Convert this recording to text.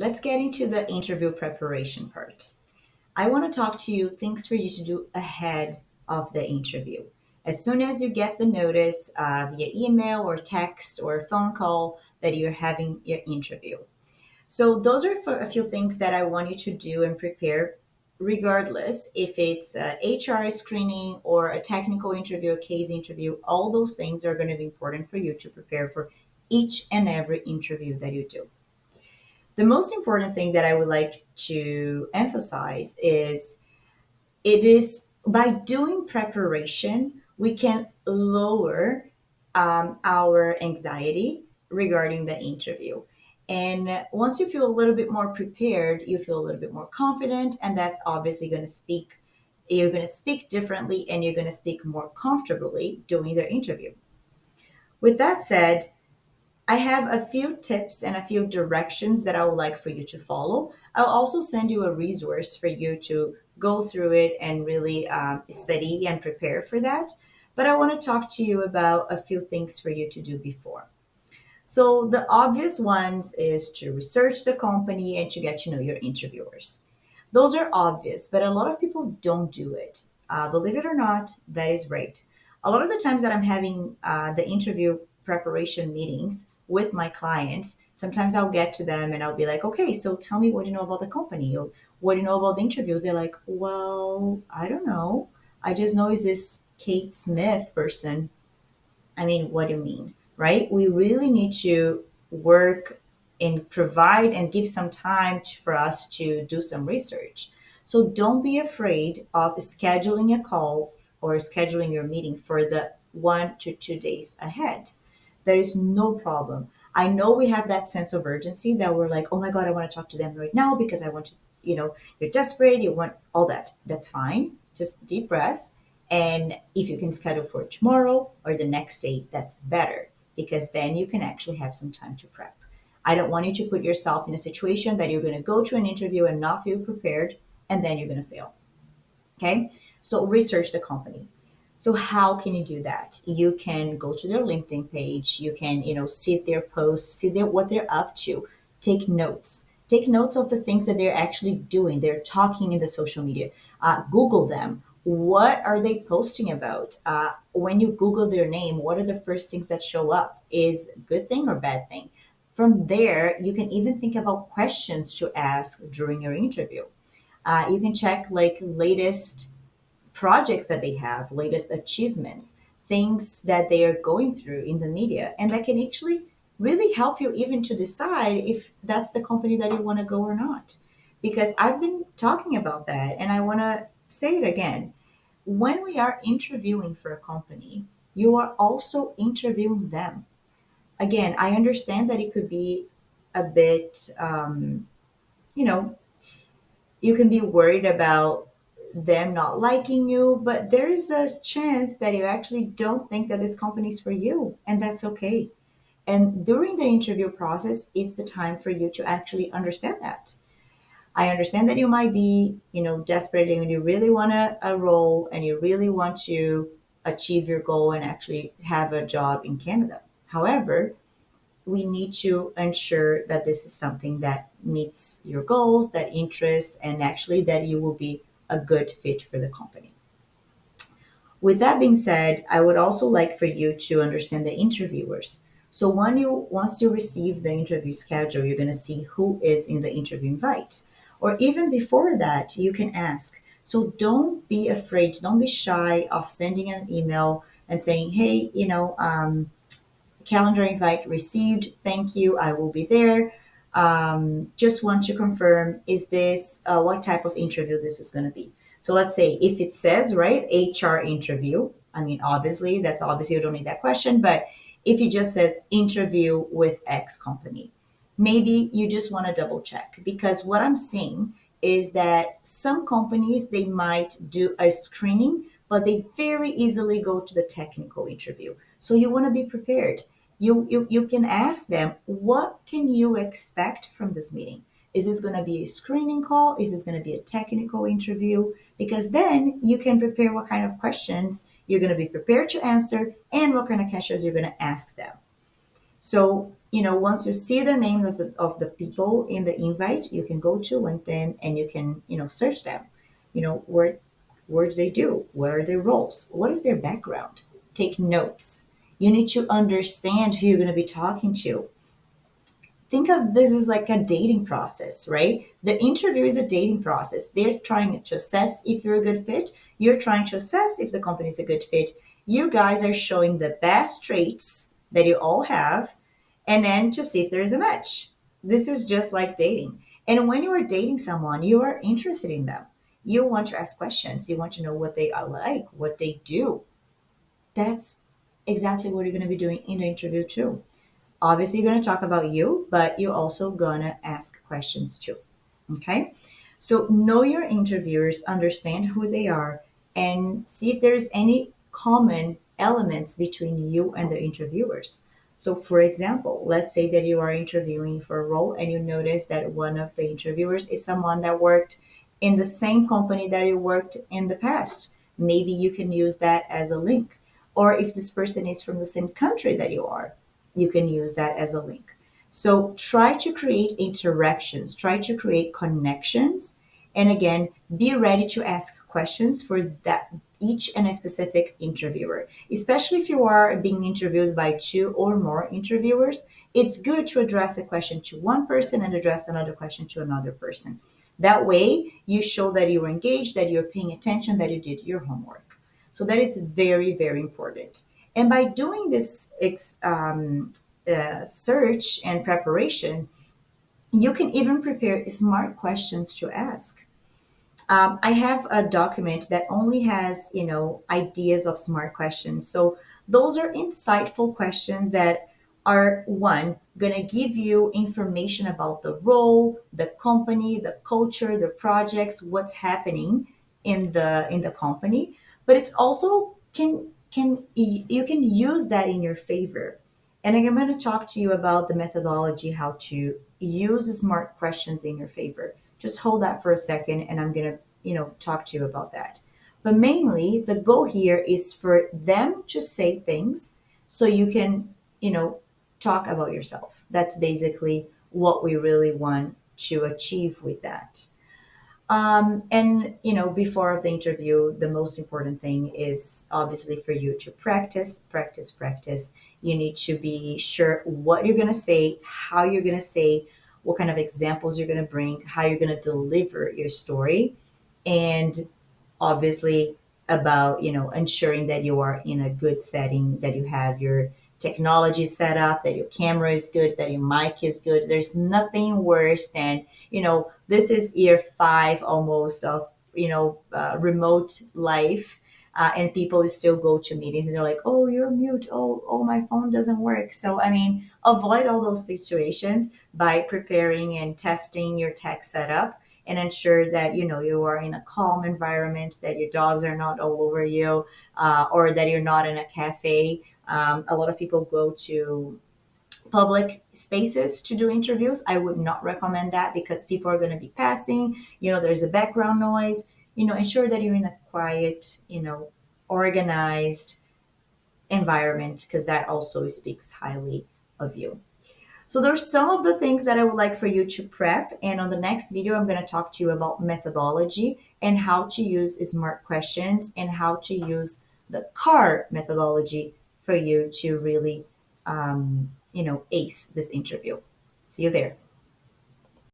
let's get into the interview preparation part. I want to talk to you things for you to do ahead of the interview. As soon as you get the notice via email or text or phone call that you're having your interview. So those are for a few things that I want you to do and prepare regardless if it's a HR screening or a technical interview, a case interview, all those things are going to be important for you to prepare for each and every interview that you do. The most important thing that I would like to emphasize is it is by doing preparation, we can lower our anxiety regarding the interview. And once you feel a little bit more prepared, you feel a little bit more confident, and that's obviously going to speak. You're going to speak differently and you're going to speak more comfortably during their interview. With that said, I have a few tips and a few directions that I would like for you to follow. I'll also send you a resource for you to go through it and really study and prepare for that. But I want to talk to you about a few things for you to do before. So, the obvious ones is to research the company and to get to know your interviewers. Those are obvious, but a lot of people don't do it. Believe it or not, that is right. A lot of the times that I'm having the interview preparation meetings with my clients, sometimes I'll get to them and I'll be like, okay, so tell me what you know about the company or what do you know about the interviews. They're like, well, I don't know. I just know is this Kate Smith person. I mean, what do you mean, right? We really need to work and provide and give some time for us to do some research. So don't be afraid of scheduling a call or scheduling your meeting for the 1 to 2 days ahead. There is no problem. I know we have that sense of urgency that we're like, oh my God, I want to talk to them right now because I want to, you're desperate, you want all that. That's fine. Just deep breath. And if you can schedule for tomorrow or the next day, that's better because then you can actually have some time to prep. I don't want you to put yourself in a situation that you're going to go to an interview and not feel prepared and then you're going to fail. Okay. So research the company. So how can you do that? You can go to their LinkedIn page. You can, see their posts, see what they're up to. Take notes. Take notes of the things that they're actually doing. They're talking in the social media. Google them. What are they posting about? When you Google their name, what are the first things that show up? Is good thing or bad thing? From there, you can even think about questions to ask during your interview. You can check like latest projects that they have, latest achievements, things that they are going through in the media. And that can actually really help you even to decide if that's the company that you want to go or not. Because I've been talking about that and I want to say it again. When we are interviewing for a company, you are also interviewing them. Again, I understand that it could be a bit, you know, you can be worried about them not liking you, but there is a chance that you actually don't think that this company is for you, and that's okay. And during the interview process, it's the time for you to actually understand that. I understand that you might be, desperate and you really want a role and you really want to achieve your goal and actually have a job in Canada. However, we need to ensure that this is something that meets your goals, that interest, and actually that you will be a good fit for the company. With that being said, I would also like for you to understand the interviewers. So once you receive the interview schedule, you're going to see who is in the interview invite. Or even before that, you can ask. So don't be afraid, don't be shy of sending an email and saying, hey, calendar invite received. Thank you. I will be there. Just want to confirm, is this what type of interview this is going to be? So let's say if it says, right, HR interview, I mean, that's obviously you don't need that question, but if it just says interview with X company, maybe you just want to double check because what I'm seeing is that some companies, they might do a screening, but they very easily go to the technical interview. So you want to be prepared. You can ask them, what can you expect from this meeting? Is this going to be a screening call? Is this going to be a technical interview? Because then you can prepare what kind of questions you're going to be prepared to answer and what kind of questions you're going to ask them. So, once you see the names of the people in the invite, you can go to LinkedIn and you can, search them. Where do they do? What are their roles? What is their background? Take notes. You need to understand who you're going to be talking to. Think of this as like a dating process, right? The interview is a dating process. They're trying to assess if you're a good fit. You're trying to assess if the company is a good fit. You guys are showing the best traits that you all have, and then to see if there is a match. This is just like dating. And when you are dating someone, you are interested in them. You want to ask questions. You want to know what they are like, what they do. That's exactly what you're going to be doing in the interview too. Obviously, you're going to talk about you, but you're also going to ask questions too. Okay? So, know your interviewers, understand who they are, and see if there's any common elements between you and the interviewers. So, for example, let's say that you are interviewing for a role and you notice that one of the interviewers is someone that worked in the same company that you worked in the past. Maybe you can use that as a link. Or if this person is from the same country that you are, you can use that as a link. So try to create interactions, try to create connections, and again, be ready to ask questions for that each and a specific interviewer. Especially if you are being interviewed by two or more interviewers, it's good to address a question to one person and address another question to another person. That way, you show that you're engaged, that you're paying attention, that you did your homework. So that is very, very important. And by doing this search and preparation, you can even prepare smart questions to ask. I have a document that only has, ideas of smart questions. So those are insightful questions that are one going to give you information about the role, the company, the culture, the projects, what's happening in the company. But it's also can you can use that in your favor. And I'm going to talk to you about the methodology, how to use smart questions in your favor. Just hold that for a second, and I'm going to, talk to you about that. But mainly, the goal here is for them to say things so you can, talk about yourself. That's basically what we really want to achieve with that. And before the interview, the most important thing is obviously for you to practice, practice, practice. You need to be sure what you're going to say, how you're going to say, what kind of examples you're going to bring, how you're going to deliver your story, and obviously about ensuring that you are in a good setting, that you have your technology set up, that your camera is good, that your mic is good. There's nothing worse than this is year 5 almost of remote life, and people still go to meetings and they're like, oh, you're mute, oh, my phone doesn't work. So I mean, avoid all those situations by preparing and testing your tech setup, and ensure that you are in a calm environment, that your dogs are not all over you, or that you're not in a cafe. A lot of people go to public spaces to do interviews. I would not recommend that because people are going to be passing. There's a background noise. Ensure that you're in a quiet, organized environment, because that also speaks highly of you. So there's some of the things that I would like for you to prep. And on the next video, I'm going to talk to you about methodology and how to use smart questions and how to use the CAR methodology for you to really, ace this interview. See you there.